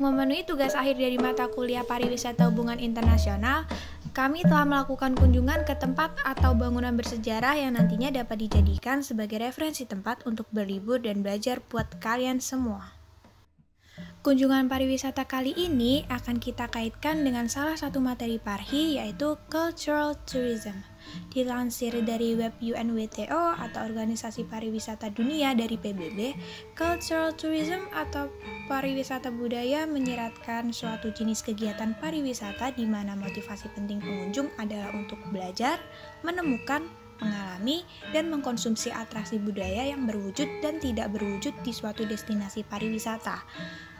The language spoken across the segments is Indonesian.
Untuk memenuhi tugas akhir dari mata kuliah Pariwisata Hubungan Internasional, kami telah melakukan kunjungan ke tempat atau bangunan bersejarah yang nantinya dapat dijadikan sebagai referensi tempat untuk berlibur dan belajar buat kalian semua. Kunjungan pariwisata kali ini akan kita kaitkan dengan salah satu materi Parhi, yaitu Cultural Tourism. Dilansir dari web UNWTO atau Organisasi Pariwisata Dunia dari PBB, Cultural Tourism atau pariwisata budaya menyiratkan suatu jenis kegiatan pariwisata di mana motivasi penting pengunjung adalah untuk belajar, menemukan, mengalami, dan mengkonsumsi atraksi budaya yang berwujud dan tidak berwujud di suatu destinasi pariwisata.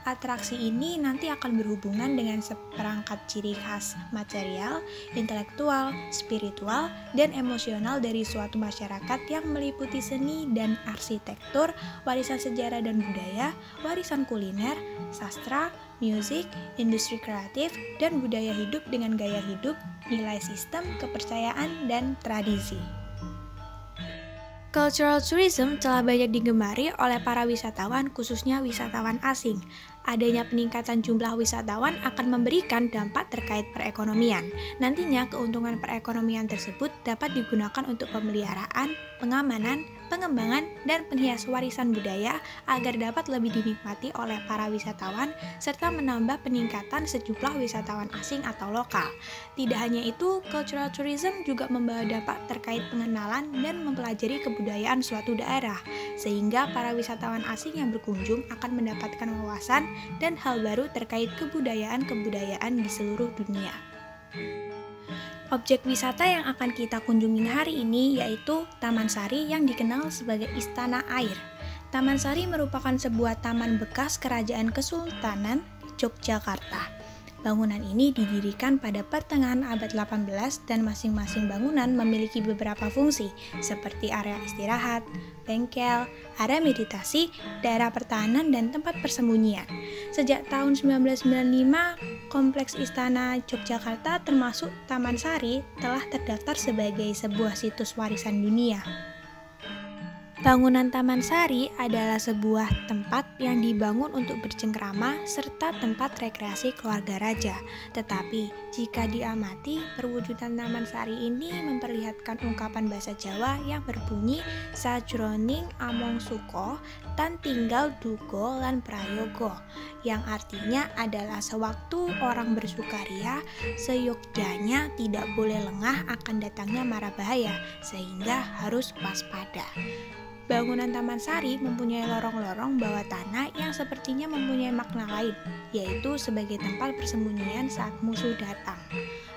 Atraksi ini nanti akan berhubungan dengan seperangkat ciri khas material, intelektual, spiritual, dan emosional dari suatu masyarakat yang meliputi seni dan arsitektur, warisan sejarah dan budaya, warisan kuliner, sastra, musik, industri kreatif, dan budaya hidup dengan gaya hidup, nilai sistem, kepercayaan, dan tradisi. Cultural tourism telah banyak digemari oleh para wisatawan, khususnya wisatawan asing. Adanya peningkatan jumlah wisatawan akan memberikan dampak terkait perekonomian. Nantinya keuntungan perekonomian tersebut dapat digunakan untuk pemeliharaan, pengamanan, pengembangan, dan penghias warisan budaya agar dapat lebih dinikmati oleh para wisatawan serta menambah peningkatan sejumlah wisatawan asing atau lokal. Tidak hanya itu, cultural tourism juga membawa dampak terkait pengenalan dan mempelajari kebudayaan suatu daerah, sehingga para wisatawan asing yang berkunjung akan mendapatkan wawasan dan hal baru terkait kebudayaan-kebudayaan di seluruh dunia. Objek wisata yang akan kita kunjungi hari ini yaitu Taman Sari yang dikenal sebagai Istana Air. Taman Sari merupakan sebuah taman bekas Kerajaan Kesultanan Yogyakarta. Bangunan ini didirikan pada pertengahan abad 18 dan masing-masing bangunan memiliki beberapa fungsi seperti area istirahat, bengkel, area meditasi, daerah pertahanan, dan tempat persembunyian. Sejak tahun 1995, Kompleks Istana Yogyakarta termasuk Taman Sari telah terdaftar sebagai sebuah situs warisan dunia. Bangunan Taman Sari adalah sebuah tempat yang dibangun untuk bercengkrama serta tempat rekreasi keluarga raja. Tetapi, jika diamati, perwujudan Taman Sari ini memperlihatkan ungkapan bahasa Jawa yang berbunyi sajroning among suko, tan tinggal dugo lan prayogo, yang artinya adalah sewaktu orang bersukaria, seyogyanya tidak boleh lengah akan datangnya mara bahaya, sehingga harus waspada. Bangunan Taman Sari mempunyai lorong-lorong bawah tanah yang sepertinya mempunyai makna lain, yaitu sebagai tempat persembunyian saat musuh datang.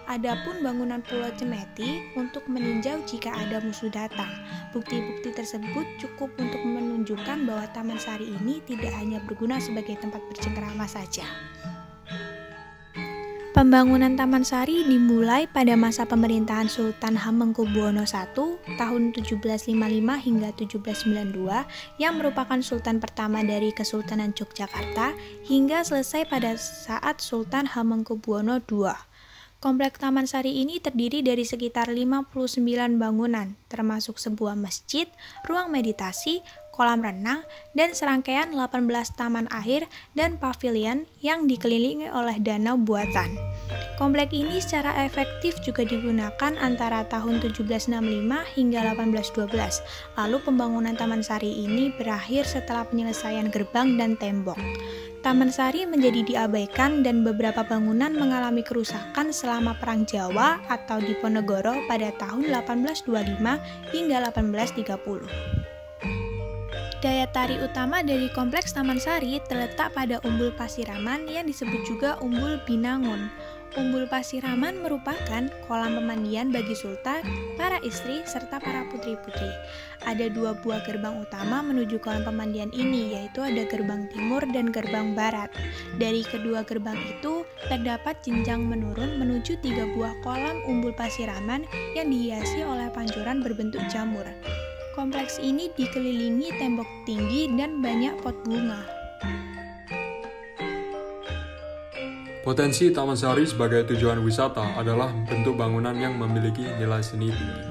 Adapun bangunan Pulau Cemeti untuk meninjau jika ada musuh datang. Bukti-bukti tersebut cukup untuk menunjukkan bahwa Taman Sari ini tidak hanya berguna sebagai tempat bercengkrama saja. Pembangunan Taman Sari dimulai pada masa pemerintahan Sultan Hamengkubuwono I tahun 1755 hingga 1792 yang merupakan sultan pertama dari Kesultanan Yogyakarta hingga selesai pada saat Sultan Hamengkubuwono II. Kompleks Taman Sari ini terdiri dari sekitar 59 bangunan, termasuk sebuah masjid, ruang meditasi, kolam renang, dan serangkaian 18 taman air dan pavilion yang dikelilingi oleh danau buatan. Kompleks ini secara efektif juga digunakan antara tahun 1765 hingga 1812. Lalu pembangunan Taman Sari ini berakhir setelah penyelesaian gerbang dan tembok. Taman Sari menjadi diabaikan dan beberapa bangunan mengalami kerusakan selama Perang Jawa atau Diponegoro pada tahun 1825 hingga 1830. Daya tarik utama dari kompleks Taman Sari terletak pada Umbul Pasiraman yang disebut juga Umbul Binangun. Umbul Pasiraman merupakan kolam pemandian bagi sultan, para istri, serta para putri-putri. Ada dua buah gerbang utama menuju kolam pemandian ini, yaitu ada gerbang timur dan gerbang barat. Dari kedua gerbang itu, terdapat jenjang menurun menuju 3 buah kolam Umbul Pasiraman yang dihiasi oleh pancuran berbentuk jamur. Kompleks ini dikelilingi tembok tinggi dan banyak pot bunga. Potensi Taman Sari sebagai tujuan wisata adalah bentuk bangunan yang memiliki nilai seni tinggi.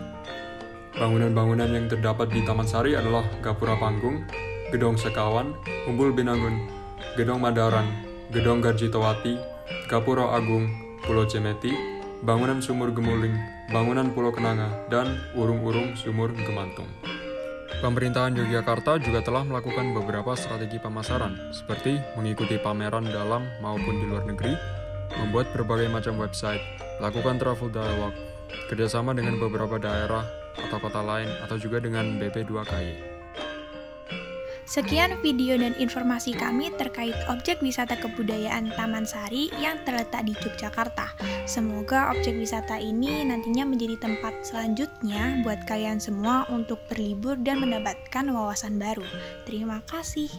Bangunan-bangunan yang terdapat di Taman Sari adalah Gapura Panggung, Gedong Sekawan, Umbul Binangun, Gedong Madaran, Gedong Garjitowati, Gapura Agung, Pulau Cemeti, bangunan Sumur Gemuling, bangunan Pulau Kenanga, dan urung-urung Sumur Gemantung. Pemerintahan Yogyakarta juga telah melakukan beberapa strategi pemasaran, seperti mengikuti pameran dalam maupun di luar negeri, membuat berbagai macam website, melakukan travel dialog, kerjasama dengan beberapa daerah atau kota lain, atau juga dengan BP2KY. Sekian video dan informasi kami terkait objek wisata kebudayaan Taman Sari yang terletak di Yogyakarta. Semoga objek wisata ini nantinya menjadi tempat selanjutnya buat kalian semua untuk berlibur dan mendapatkan wawasan baru. Terima kasih.